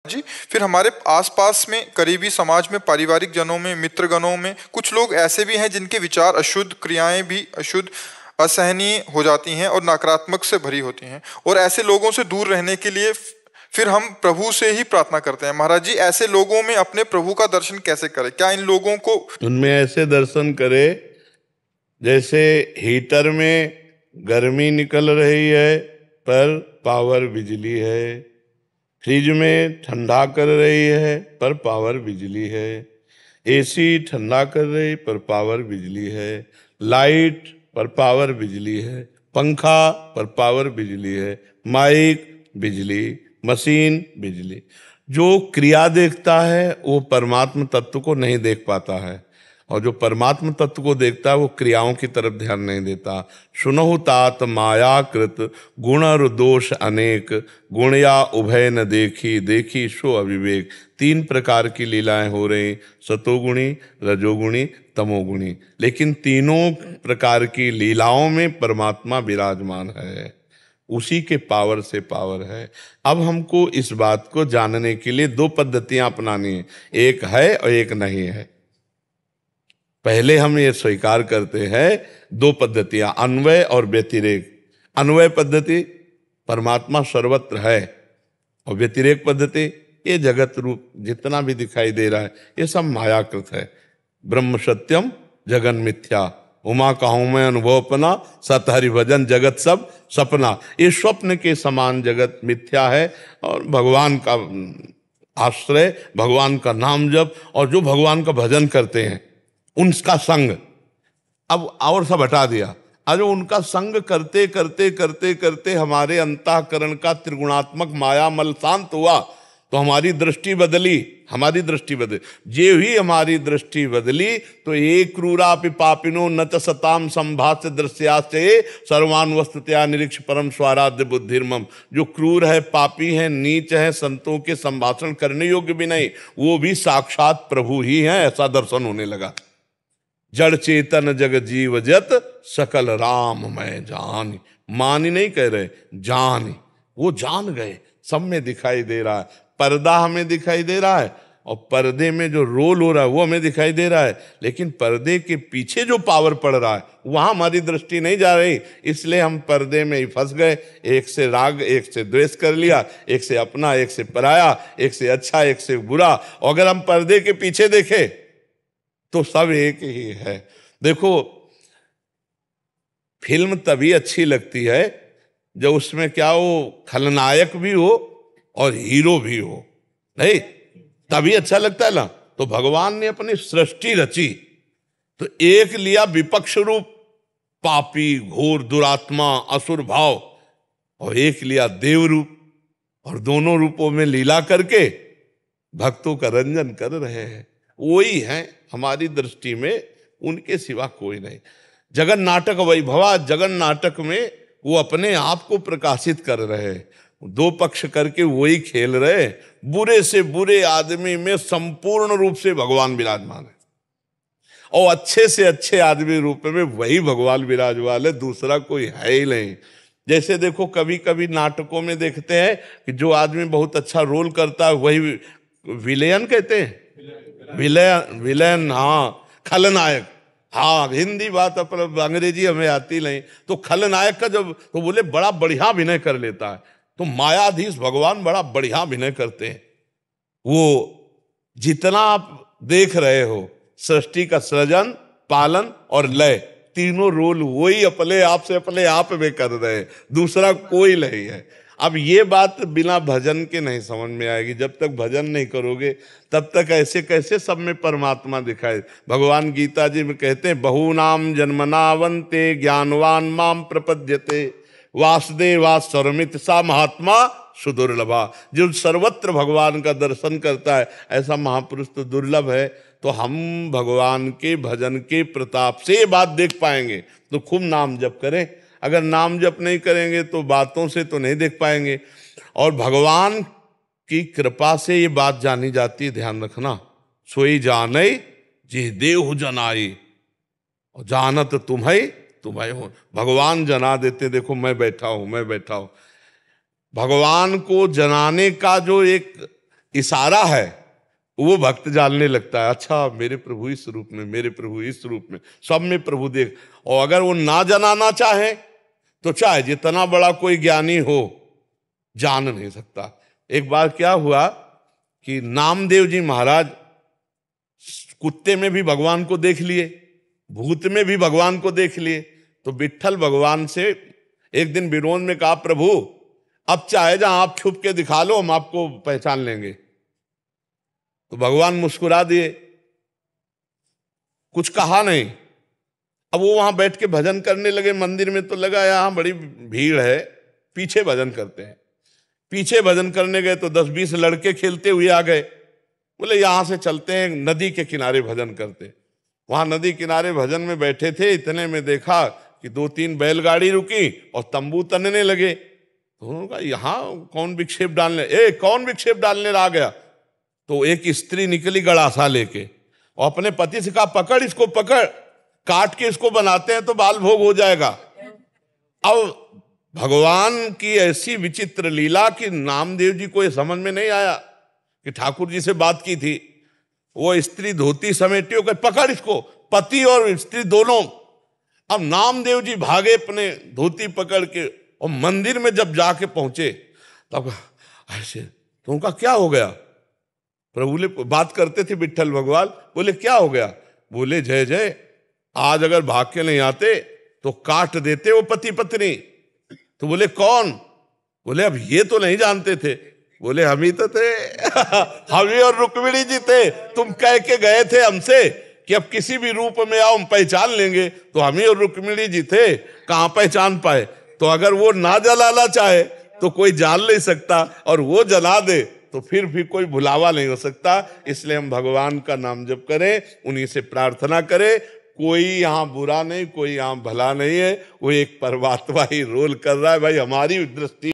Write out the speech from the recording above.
जी। फिर हमारे आसपास में करीबी समाज में पारिवारिक जनों में मित्रगणों में कुछ लोग ऐसे भी हैं जिनके विचार अशुद्ध, क्रियाएं भी अशुद्ध, असहनीय हो जाती हैं और नकारात्मक से भरी होती हैं। और ऐसे लोगों से दूर रहने के लिए फिर हम प्रभु से ही प्रार्थना करते हैं। महाराज जी, ऐसे लोगों में अपने प्रभु का दर्शन कैसे करें? क्या इन लोगों को उनमें ऐसे दर्शन करे जैसे हीटर में गर्मी निकल रही है पर पावर बिजली है, फ्रिज में ठंडा कर रही है पर पावर बिजली है, एसी ठंडा कर रही पर पावर बिजली है, लाइट पर पावर बिजली है, पंखा पर पावर बिजली है, माइक बिजली, मशीन बिजली। जो क्रिया देखता है वो परमात्मा तत्व को नहीं देख पाता है, और जो परमात्मा तत्व को देखता है वो क्रियाओं की तरफ ध्यान नहीं देता। सुनहु तात मायाकृत गुण और दोष अनेक, गुण या उभय न देखी, देखी सो अविवेक। 3 प्रकार की लीलाएं हो रही, सतोगुणी, रजोगुणी, तमोगुणी, लेकिन तीनों प्रकार की लीलाओं में परमात्मा विराजमान है, उसी के पावर से पावर है। अब हमको इस बात को जानने के लिए 2 पद्धतियां अपनानी है, एक है और एक नहीं है। पहले हम ये स्वीकार करते हैं 2 पद्धतियां, अन्वय और व्यतिरेक। अन्वय पद्धति परमात्मा सर्वत्र है, और व्यतिरेक पद्धति ये जगत रूप जितना भी दिखाई दे रहा है ये सब मायाकृत है। ब्रह्म सत्यम जगन मिथ्या, उमा कहूं मैं अनुभवपना, सत हरि भजन जगत सब सपना। ये स्वप्न के समान जगत मिथ्या है, और भगवान का आश्रय, भगवान का नाम जप, और जो भगवान का भजन करते हैं उनका संग, अब और सब हटा दिया। आज उनका संग करते करते करते करते हमारे अंतःकरण का त्रिगुणात्मक मायामल शांत हुआ, तो हमारी दृष्टि बदली, हमारी दृष्टि बदली। जे ही हमारी दृष्टि बदली तो एक क्रूरापि पापिनो न च सताम संभाष्य दृश्याश्चये सर्वान वस्तुतया निरीक्ष परम स्वाराध्य बुद्धिर्मम। जो क्रूर है, पापी है, नीच है, संतों के संभाषण करने योग्य भी नहीं, वो भी साक्षात प्रभु ही है, ऐसा दर्शन होने लगा। जड़ चेतन जग जीव जत सकल राम मैं जान, मानी नहीं कह रहे, जान। वो जान गए, सब में दिखाई दे रहा है। पर्दा हमें दिखाई दे रहा है, और पर्दे में जो रोल हो रहा है वो हमें दिखाई दे रहा है, लेकिन पर्दे के पीछे जो पावर पड़ रहा है वहां हमारी दृष्टि नहीं जा रही, इसलिए हम पर्दे में ही फंस गए। एक से राग, एक से द्वेष कर लिया, एक से अपना, एक से पराया, एक से अच्छा, एक से बुरा। और अगर हम पर्दे के पीछे देखें तो सब एक ही है। देखो, फिल्म तभी अच्छी लगती है जब उसमें क्या हो, खलनायक भी हो और हीरो भी हो, नहीं तभी अच्छा लगता है ना। तो भगवान ने अपनी सृष्टि रची, तो एक लिया विपक्ष रूप, पापी घोर दुरात्मा असुर भाव, और एक लिया देव रूप, और दोनों रूपों में लीला करके भक्तों का रंजन कर रहे हैं। वही है हमारी दृष्टि में, उनके सिवा कोई नहीं। जगन नाटक वैभवा, जगन नाटक में वो अपने आप को प्रकाशित कर रहे हैं, 2 पक्ष करके वही खेल रहे। बुरे से बुरे आदमी में संपूर्ण रूप से भगवान विराजमान है, और अच्छे से अच्छे आदमी रूप में वही भगवान विराजमान है, दूसरा कोई है ही नहीं। जैसे देखो, कभी कभी नाटकों में देखते हैं कि जो आदमी बहुत अच्छा रोल करता है वही विलेन कहते हैं, विलेन, विलेन, हाँ, खलनायक, हाँ हिंदी बात, अपन अंग्रेजी हमें आती नहीं। तो खलनायक का जब तो बोले बड़ा बढ़िया अभिनय कर लेता है, तो मायाधीश भगवान बड़ा बढ़िया अभिनय करते हैं। वो जितना आप देख रहे हो, सृष्टि का सृजन, पालन और लय, तीनों रोल वही अपने आप में कर रहे हैं, दूसरा कोई नहीं है। अब ये बात बिना भजन के नहीं समझ में आएगी। जब तक भजन नहीं करोगे तब तक ऐसे कैसे सब में परमात्मा दिखाए। भगवान गीता जी में कहते हैं, बहुनाम जन्मनावन्ते ज्ञानवान माम प्रपद्यते वासुदेवा सर्वमित सा महात्मा सुदुर्लभा। जो सर्वत्र भगवान का दर्शन करता है ऐसा महापुरुष तो दुर्लभ है। तो हम भगवान के भजन के प्रताप से ये बात देख पाएंगे। तो खूब नाम जप करें, अगर नाम जप नहीं करेंगे तो बातों से तो नहीं देख पाएंगे। और भगवान की कृपा से ये बात जानी जाती है, ध्यान रखना, सोई जाने जे देव जनाई, और जानत तुम्हें हो। भगवान जना देते, देखो मैं बैठा हूं, मैं बैठा हूं। भगवान को जनाने का जो एक इशारा है, वो भक्त जानने लगता है, अच्छा मेरे प्रभु इस रूप में, मेरे प्रभु इस रूप में, सब में प्रभु देख। और अगर वो ना जनाना चाहे तो चाहे जितना बड़ा कोई ज्ञानी हो, जान नहीं सकता। एक बार क्या हुआ कि नामदेव जी महाराज कुत्ते में भी भगवान को देख लिए, भूत में भी भगवान को देख लिए। तो विट्ठल भगवान से एक दिन विनोद में कहा, प्रभु अब चाहे जहां आप छुप के दिखा लो, हम आपको पहचान लेंगे। तो भगवान मुस्कुरा दिए, कुछ कहा नहीं। अब वो वहां बैठ के भजन करने लगे मंदिर में, तो लगा यहां बड़ी भीड़ है, पीछे भजन करते हैं। पीछे भजन करने गए तो 10-20 लड़के खेलते हुए आ गए। बोले यहां से चलते हैं, नदी के किनारे भजन करते। वहां नदी किनारे भजन में बैठे थे, इतने में देखा कि 2-3 बैलगाड़ी रुकी और तंबू तनने लगे। तो उन्होंने कहा यहाँ कौन विक्षेप डालने, कौन विक्षेप डालने आ गया? तो एक स्त्री निकली गड़ासा लेके और अपने पति से कहा, पकड़ इसको, पकड़, काट के इसको बनाते हैं तो बाल भोग हो जाएगा। अब भगवान की ऐसी विचित्र लीला कि नामदेव जी को यह समझ में नहीं आया कि ठाकुर जी से बात की थी। वो स्त्री धोती समेटी होकर, पकड़ इसको, पति और स्त्री दोनों। अब नामदेव जी भागे अपने धोती पकड़ के, और मंदिर में जब जाके पहुंचे तब ऐसे, तो उनका क्या हो गया? प्रभु ने बात करते थे विट्ठल भगवान, बोले क्या हो गया? बोले जय जय, आज अगर भाग के नहीं आते तो काट देते वो पति पत्नी। तो बोले कौन? बोले अब ये तो नहीं जानते थे। बोले हम ही तो थे हम ही और रुक्मिणी जी थे। तुम कह के गए थे हमसे कि अब किसी भी रूप में आओ हम पहचान लेंगे, तो हम ही और रुक्मिणी जी थे, कहां पहचान पाए? तो अगर वो ना जलाना चाहे तो कोई जान नहीं सकता, और वो जला दे तो फिर भी कोई भुलावा नहीं हो सकता। इसलिए हम भगवान का नाम जप करें, उन्हीं से प्रार्थना करें। कोई यहाँ बुरा नहीं, कोई यहाँ भला नहीं है, वो एक परमात्मा ही रोल कर रहा है। भाई हमारी दृष्टि